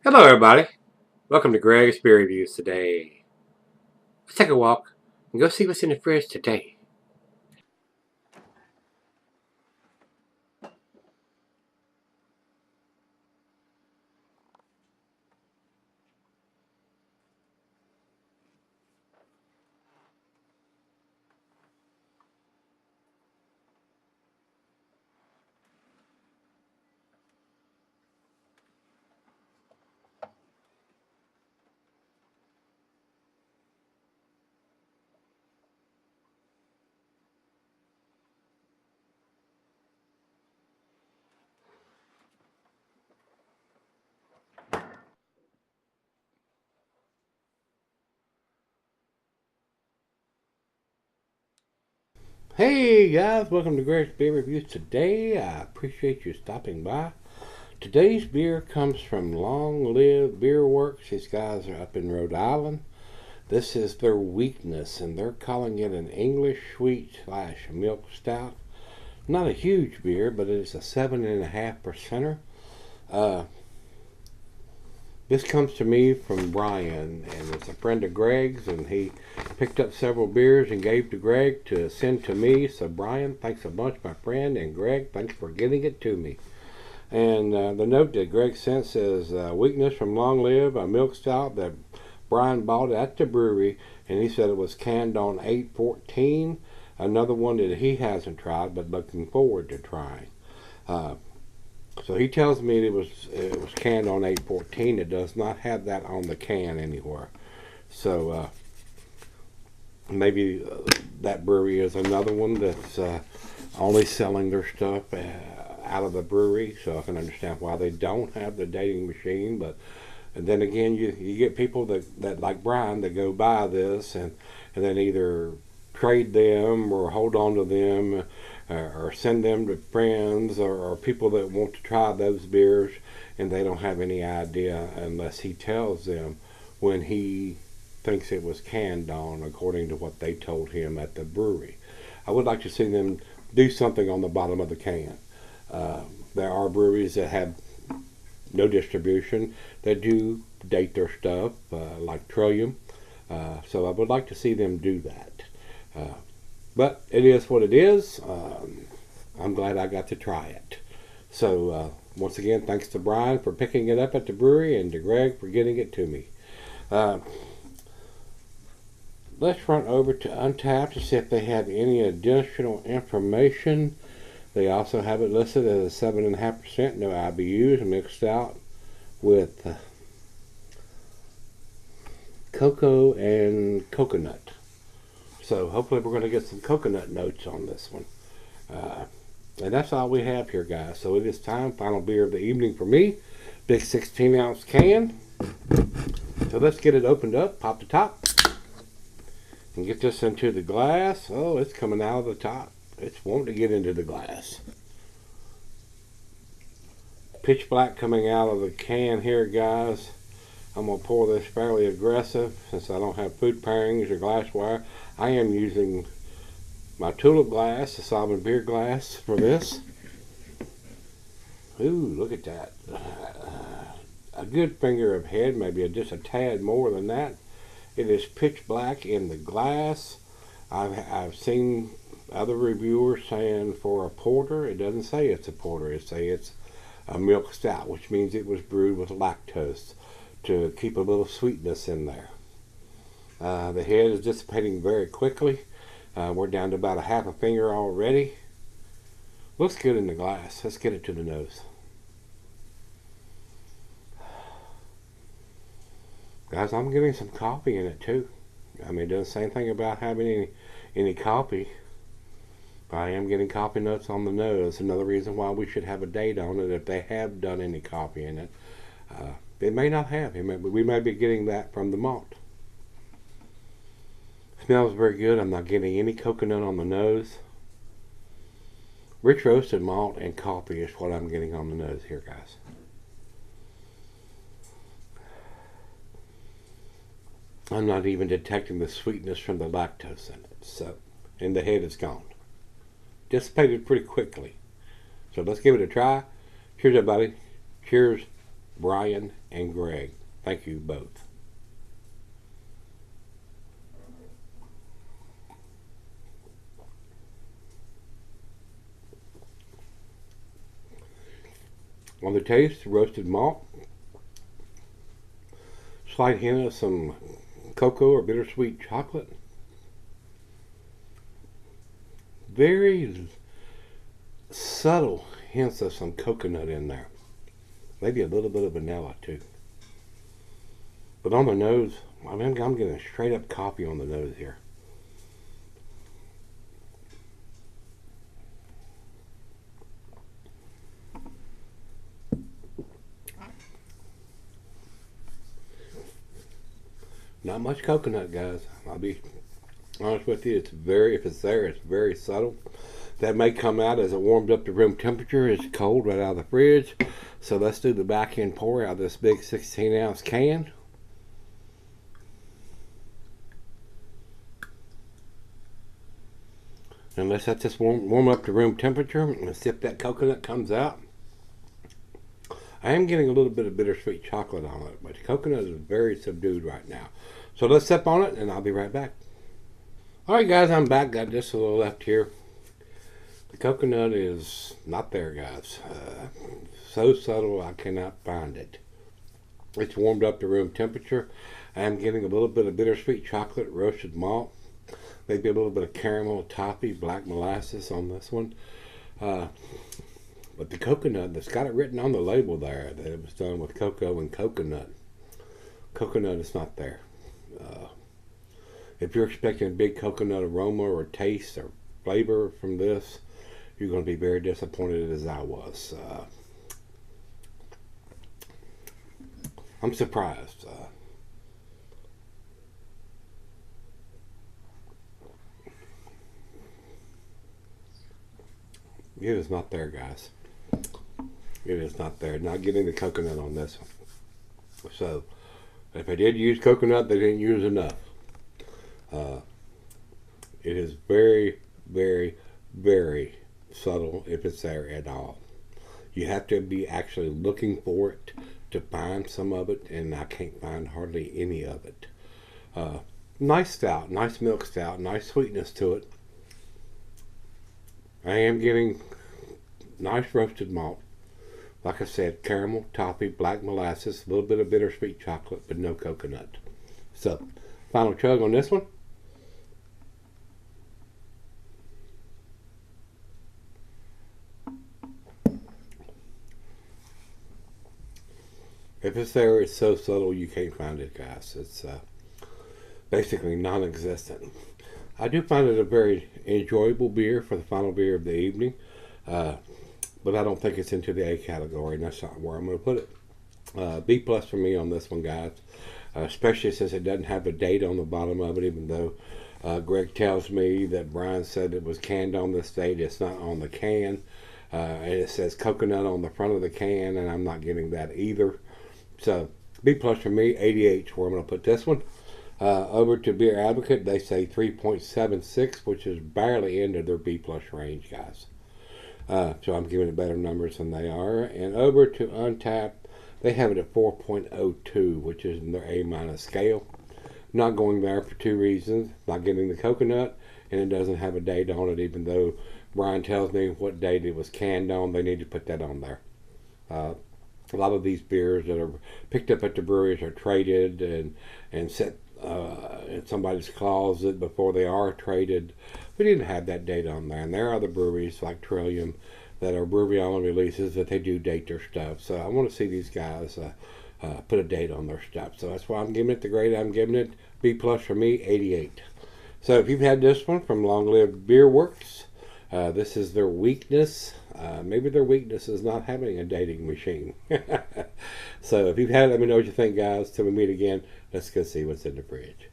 Hello everybody, welcome to Gregsbeerreviews today. Let's take a walk and go see what's in the fridge today. Hey guys, welcome to Gregsbeerreviews today. I appreciate you stopping by. Today's beer comes from Long Live Beerworks. These guys are up in Rhode Island. This is their weakness, and they're calling it an English sweet / milk stout. Not a huge beer, but it's a 7.5%er. This comes to me from Brian, and it's a friend of Greg's, and he picked up several beers and gave to Greg to send to me. So Brian, thanks a bunch, my friend, and Greg, thanks for getting it to me. And the note that Greg sent says, weakness from Long Live, a milk stout that Brian bought at the brewery, and he said it was canned on 8/14. Another one that he hasn't tried, but looking forward to trying. So he tells me it was canned on 8/14. It does not have that on the can anywhere. So maybe that brewery is another one that's only selling their stuff out of the brewery. So I can understand why they don't have the dating machine. But and then again, you get people that like Brian that go buy this and then either trade them or hold on to them or send them to friends or people that want to try those beers, and they don't have any idea unless he tells them when he thinks it was canned on according to what they told him at the brewery. I would like to see them do something on the bottom of the can. There are breweries that have no distribution that do date their stuff, like Trillium. So I would like to see them do that. But it is what it is. I'm glad I got to try it. So once again, thanks to Brian for picking it up at the brewery and to Greg for getting it to me. Let's run over to Untappd to see if they have any additional information. They also have it listed as a 7.5%, no IBUs, mixed out with cocoa and coconut. So hopefully we're going to get some coconut notes on this one. And that's all we have here, guys. So it is time. Final beer of the evening for me. Big 16-ounce can. So let's get it opened up. Pop the top. And get this into the glass. Oh, it's coming out of the top. It's wanting to get into the glass. Pitch black coming out of the can here, guys. I'm going to pour this fairly aggressive since I don't have food pairings or glassware. I am using my tulip glass, the solvent beer glass, for this. Ooh, look at that. A good finger of head, maybe just a tad more than that. It is pitch black in the glass. I've seen other reviewers saying for a porter, it doesn't say it's a porter. It say it's a milk stout, which means it was brewed with lactose to keep a little sweetness in there. The head is dissipating very quickly. We're down to about a half a finger already. Looks good in the glass. Let's get it to the nose. Guys, I'm getting some coffee in it too. I mean, it doesn't say anything about having any coffee. But I am getting coffee notes on the nose. Another reason why we should have a date on it if they have done any coffee in it. They may not have. We may be getting that from the malt. Smells very good. I'm not getting any coconut on the nose. Rich roasted malt and coffee is what I'm getting on the nose here, guys. I'm not even detecting the sweetness from the lactose in it. So, and the head is gone. Dissipated pretty quickly. So let's give it a try. Cheers, everybody. Cheers. Brian and Greg. Thank you both. On the taste, roasted malt, slight hint of some cocoa or bittersweet chocolate. Very subtle hints of some coconut in there. Maybe a little bit of vanilla too. But on the nose, I mean, I'm getting straight up coffee on the nose here. Not much coconut, guys. I'll be honest with you. It's very, if it's there, it's very subtle. That may come out as it warms up to room temperature. It's cold right out of the fridge. So let's do the back end pour out of this big 16-ounce can. And let's let this warm up to room temperature and see if that coconut comes out. I am getting a little bit of bittersweet chocolate on it, but the coconut is very subdued right now. So let's sip on it and I'll be right back. Alright guys, I'm back. Got just a little left here. The coconut is not there, guys. So subtle I cannot find it. It's warmed up to room temperature. I am getting a little bit of bittersweet chocolate, roasted malt, maybe a little bit of caramel, toffee, black molasses on this one. But the coconut, that's got it written on the label there that it was done with cocoa and coconut. Coconut is not there. If you're expecting a big coconut aroma or taste or flavor from this, you're going to be very disappointed as I was. I'm surprised. It is not there, guys. It is not there. Not getting the coconut on this one. So, if I did use coconut, they didn't use enough. It is very, very, very subtle if it's there at all. You have to be actually looking for it to find some of it, and I can't find hardly any of it. Nice stout, nice milk stout, nice sweetness to it. I am getting nice roasted malt. Like I said, caramel, toffee, black molasses, a little bit of bittersweet chocolate, but no coconut. So, final chug on this one. If it's there, it's so subtle you can't find it, guys. It's basically non-existent. I do find it a very enjoyable beer for the final beer of the evening, but I don't think it's into the A category, and that's not where I'm going to put it. B plus for me on this one, guys, especially since it doesn't have a date on the bottom of it, even though Greg tells me that Brian said it was canned on this date. It's not on the can, and it says coconut on the front of the can, and I'm not getting that either. So B plus for me, 88 is where I'm going to put this one. Over to Beer Advocate, they say 3.76, which is barely into their B plus range, guys. So I'm giving it better numbers than they are. And over to Untappd, they have it at 4.02, which is in their A minus scale. Not going there for two reasons. Not getting the coconut, and it doesn't have a date on it, even though Brian tells me what date it was canned on. They need to put that on there. A lot of these beers that are picked up at the breweries are traded and set in somebody's closet before they are traded. We didn't have that date on there. And there are other breweries like Trillium that are brewery only releases that they do date their stuff. So I want to see these guys put a date on their stuff. So that's why I'm giving it the grade I'm giving it. B plus for me, 88. So if you've had this one from Long Live Beerworks, this is their weakness. Maybe their weakness is not having a dating machine. So if you've had it, let me know what you think, guys. Till we meet again, let's go see what's in the fridge.